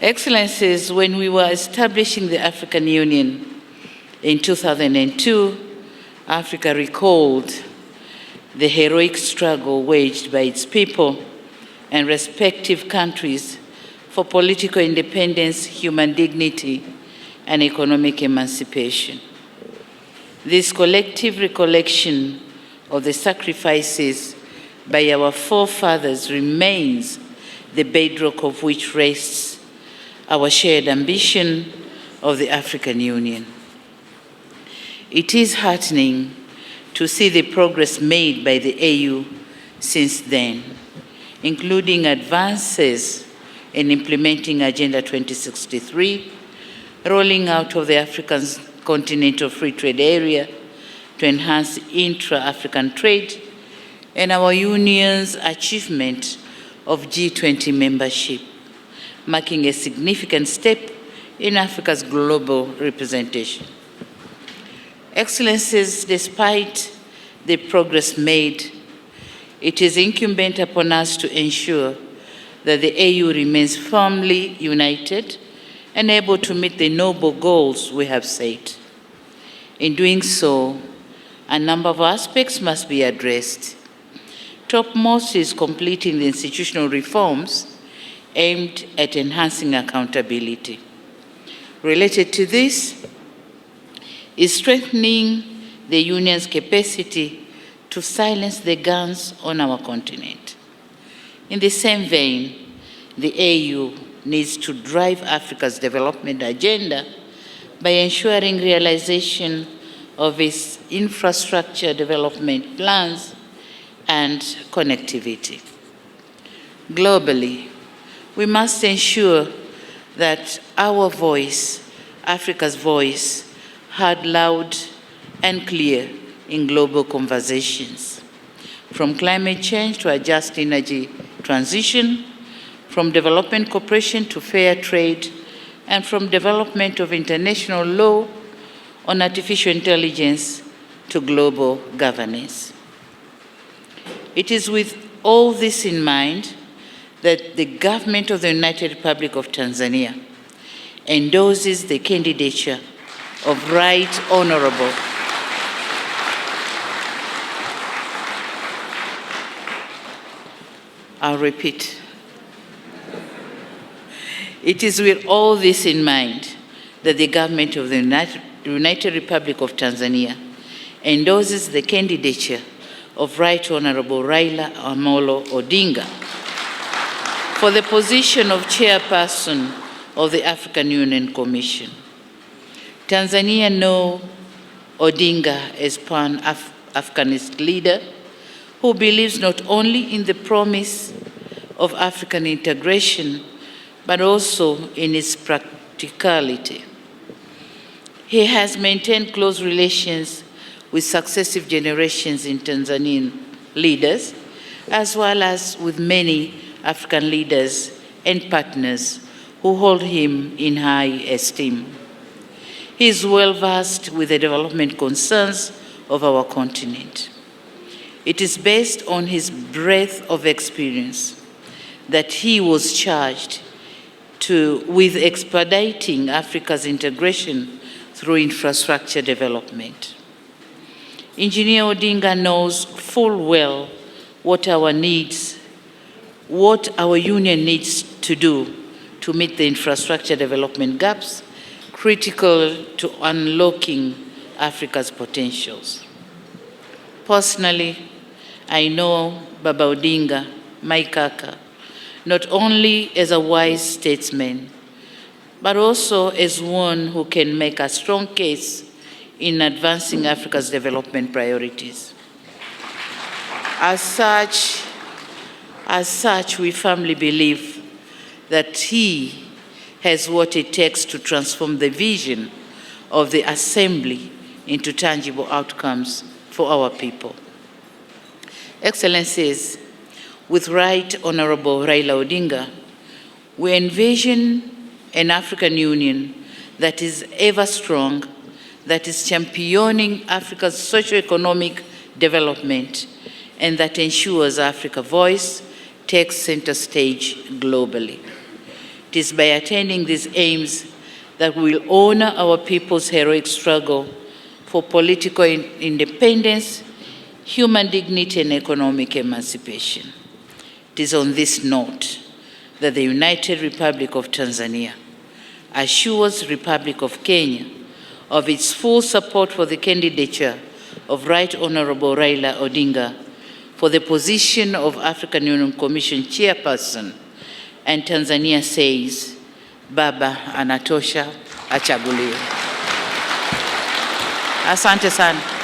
Excellencies, when we were establishing the African Union in 2002, Africa recalled the heroic struggle waged by its people and respective countries for political independence, human dignity, and economic emancipation. This collective recollection of the sacrifices by our forefathers remains the bedrock of which rests our shared ambition of the African Union. It is heartening to see the progress made by the AU since then, including advances in implementing Agenda 2063, rolling out of the African Continental Free Trade Area to enhance intra-African trade, and our Union's achievement of G20 membership, marking a significant step in Africa's global representation. Excellencies, despite the progress made, it is incumbent upon us to ensure that the AU remains firmly united and able to meet the noble goals we have set. In doing so, a number of aspects must be addressed. Topmost is completing the institutional reforms aimed at enhancing accountability. Related to this is strengthening the Union's capacity to silence the guns on our continent. In the same vein, the AU needs to drive Africa's development agenda by ensuring realization of its infrastructure development plans and connectivity. Globally, we must ensure that our voice, Africa's voice, heard loud and clear in global conversations. From climate change to a just energy transition, from development cooperation to fair trade, and from development of international law on artificial intelligence to global governance. It is with all this in mind that the government of the United Republic of Tanzania endorses the candidature of Right Honorable I'll repeat. It is with all this in mind that the government of the United Republic of Tanzania endorses the candidature of Right Honorable Raila Odinga for the position of chairperson of the African Union Commission. Tanzania knows Odinga as Pan-Africanist leader who believes not only in the promise of African integration, but also in its practicality. He has maintained close relations with successive generations in Tanzanian leaders, as well as with many African leaders and partners who hold him in high esteem. He is well versed with the development concerns of our continent. It is based on his breadth of experience that he was charged with expediting Africa's integration through infrastructure development. Engineer Odinga knows full well what our union needs to do to meet the infrastructure development gaps critical to unlocking Africa's potentials. Personally, I know Baba Odinga, my kaka, not only as a wise statesman, but also as one who can make a strong case in advancing Africa's development priorities. As such, we firmly believe that he has what it takes to transform the vision of the Assembly into tangible outcomes for our people. Excellencies, with Right Honorable Raila Odinga, we envision an African Union that is ever strong, that is championing Africa's socio-economic development, and that ensures Africa's voice takes center stage globally. It is by attaining these aims that we will honor our people's heroic struggle for political independence, human dignity, and economic emancipation. It is on this note that the United Republic of Tanzania assures Republic of Kenya of its full support for the candidature of Right Honorable Raila Odinga for the position of African Union Commission Chairperson, and Tanzania says, Baba anatosha, achaguliwe. Asante sana.